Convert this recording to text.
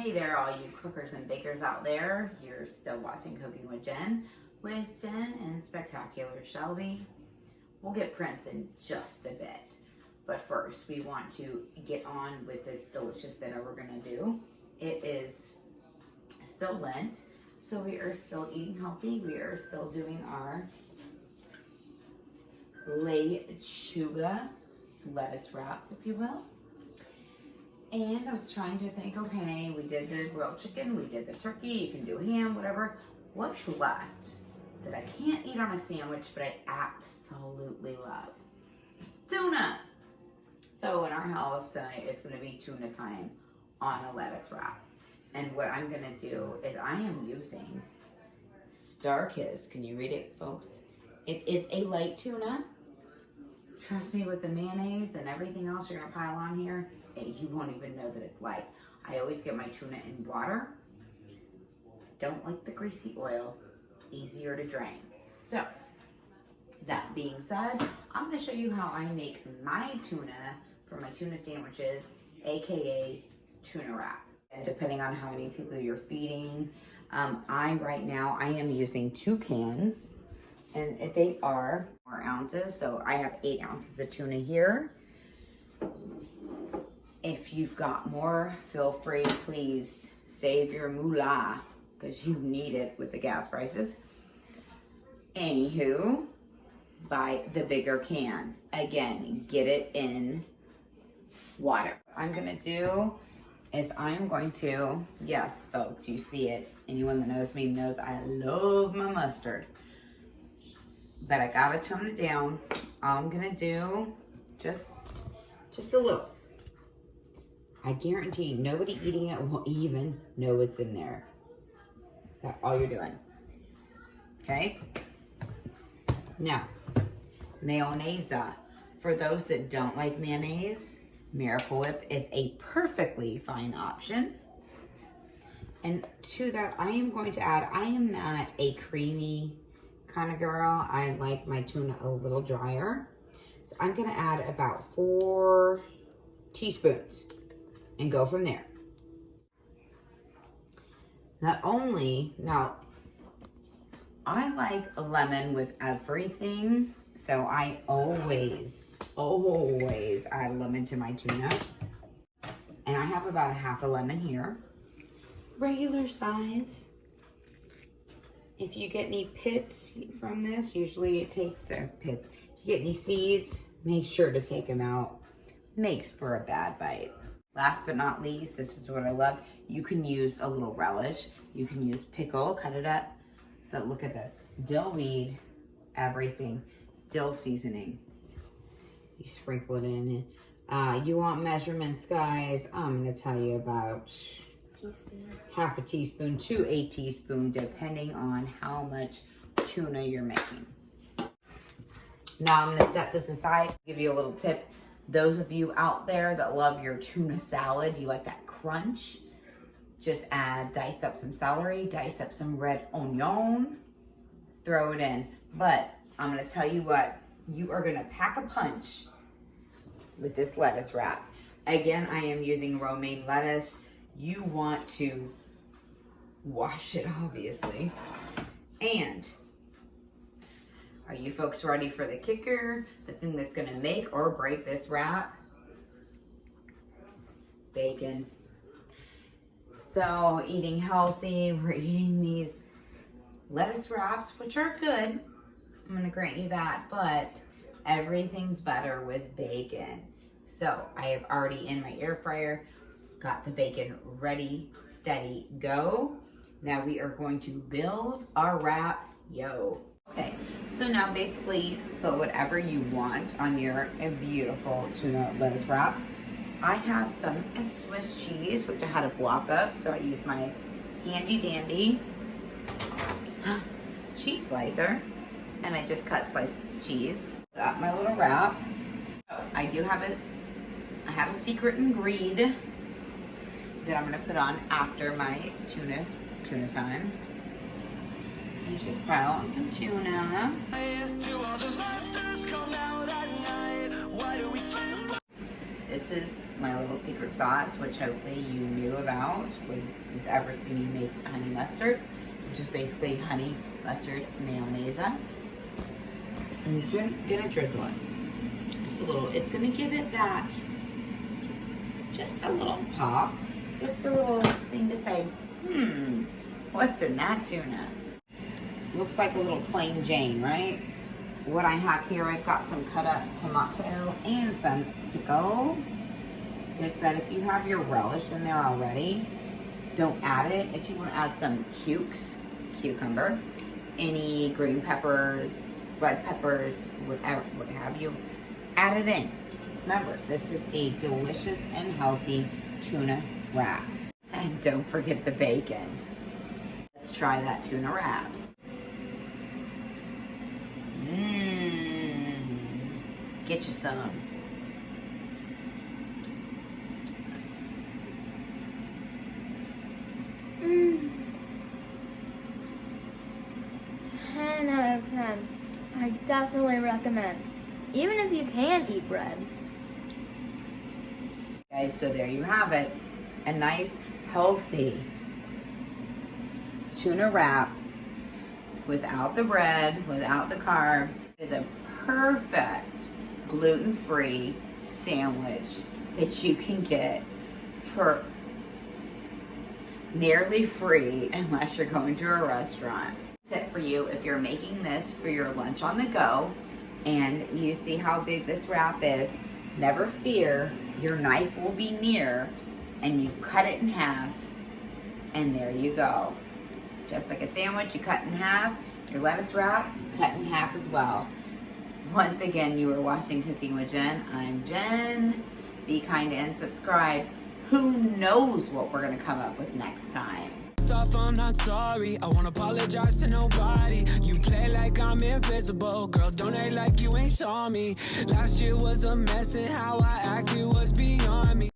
Hey there, all you cookers and bakers out there. You're still watching Cooking with Jen and Spectacular Shelby. We'll get Prince in just a bit. But first, we want to get on with this delicious dinner we're going to do. It is still Lent, so we are still eating healthy. We are still doing our lechuga lettuce wraps, if you will. And I was trying to think, okay, we did the grilled chicken, we did the turkey, you can do ham, whatever. What's left that I can't eat on a sandwich, but I absolutely love? Tuna. So in our house tonight, it's gonna be tuna time on a lettuce wrap. And what I'm gonna do is I am using Starkist. Can you read it, folks? It is a light tuna. Trust me, with the mayonnaise and everything else you're gonna pile on here, you won't even know that it's light. I always get my tuna in water. Don't like the greasy oil, easier to drain. So, that being said, I'm gonna show you how I make my tuna for my tuna sandwiches, AKA tuna wrap. And depending on how many people you're feeding, right now I am using 2 cans, and they are 4 ounces, so I have 8 ounces of tuna here. If you've got more, feel free, please save your moolah, because you need it with the gas prices. Anywho, buy the bigger can. Again, get it in water. What I'm gonna do is I'm going to, yes folks, you see it. Anyone that knows me knows I love my mustard. But I gotta tone it down. All I'm gonna do, just a little. I guarantee nobody eating it will even know what's in there. That's all you're doing. Okay? Now, mayonnaise. For those that don't like mayonnaise, Miracle Whip is a perfectly fine option. And to that, I am going to add, I am not a creamy kind of girl. I like my tuna a little drier. So I'm gonna add about 4 teaspoons. And go from there. Now, I like a lemon with everything, so I always add lemon to my tuna. And I have about 1/2 a lemon here, regular size. If you get any pits from this, usually it takes the pits. If you get any seeds, make sure to take them out. Makes for a bad bite. Last but not least, this is what I love. You can use a little relish. You can use pickle, cut it up. But look at this. Dill weed, everything. Dill seasoning. You sprinkle it in. You want measurements, guys? I'm going to tell you about teaspoon. 1/2 teaspoon to a teaspoon, depending on how much tuna you're making. Now I'm going to set this aside. Give you a little tip. Those of you out there that love your tuna salad, you like that crunch, just dice up some celery, dice up some red onion, throw it in. But I'm gonna tell you what, you are gonna pack a punch with this lettuce wrap. Again, I am using romaine lettuce. You want to wash it, obviously. And are you folks ready for the kicker? The thing that's gonna make or break this wrap? Bacon. So, eating healthy, we're eating these lettuce wraps, which are good. I'm gonna grant you that, but everything's better with bacon. So, I have already in my air fryer, got the bacon ready, steady, go. Now we are going to build our wrap, yo. Okay, so now basically put whatever you want on your beautiful tuna lettuce wrap. I have some Swiss cheese, which I had a block of, so I used my handy dandy cheese slicer, and I just cut slices of cheese. Got my little wrap. Oh, I have a secret ingredient that I'm gonna put on after my tuna time. You just pile on some tuna. This is my little secret sauce, which hopefully you knew about when you've ever seen me make honey mustard, which is basically honey mustard mayonnaise. And you're gonna drizzle it. Just a little. It's gonna give it that, just a little pop. Just a little thing to say, what's in that tuna? Looks like a little plain Jane, right? What I have here, I've got some cut up tomato and some pickle. It said if you have your relish in there already, don't add it. If you want to add some cucumber, any green peppers, red peppers, whatever, what have you, add it in. Remember, this is a delicious and healthy tuna wrap. And don't forget the bacon. Let's try that tuna wrap. Get you some. Mm. 10 out of 10. I definitely recommend. Even if you can't eat bread. Okay, so there you have it. A nice, healthy tuna wrap without the bread, without the carbs. It's a perfect gluten-free sandwich that you can get for nearly free unless you're going to a restaurant. Tip for you, if you're making this for your lunch on the go and you see how big this wrap is, never fear, your knife will be near and you cut it in half and there you go. Just like a sandwich, you cut in half. Your lettuce wrap, cut in half as well. Once again, you are watching Cooking with Jen. I'm Jen. Be kind and subscribe. Who knows what we're going to come up with next time. I'm not sorry. I won't apologize to nobody. You play like I'm invisible. Girl, don't act like you ain't saw me. Last year was a mess and how I acted was beyond me.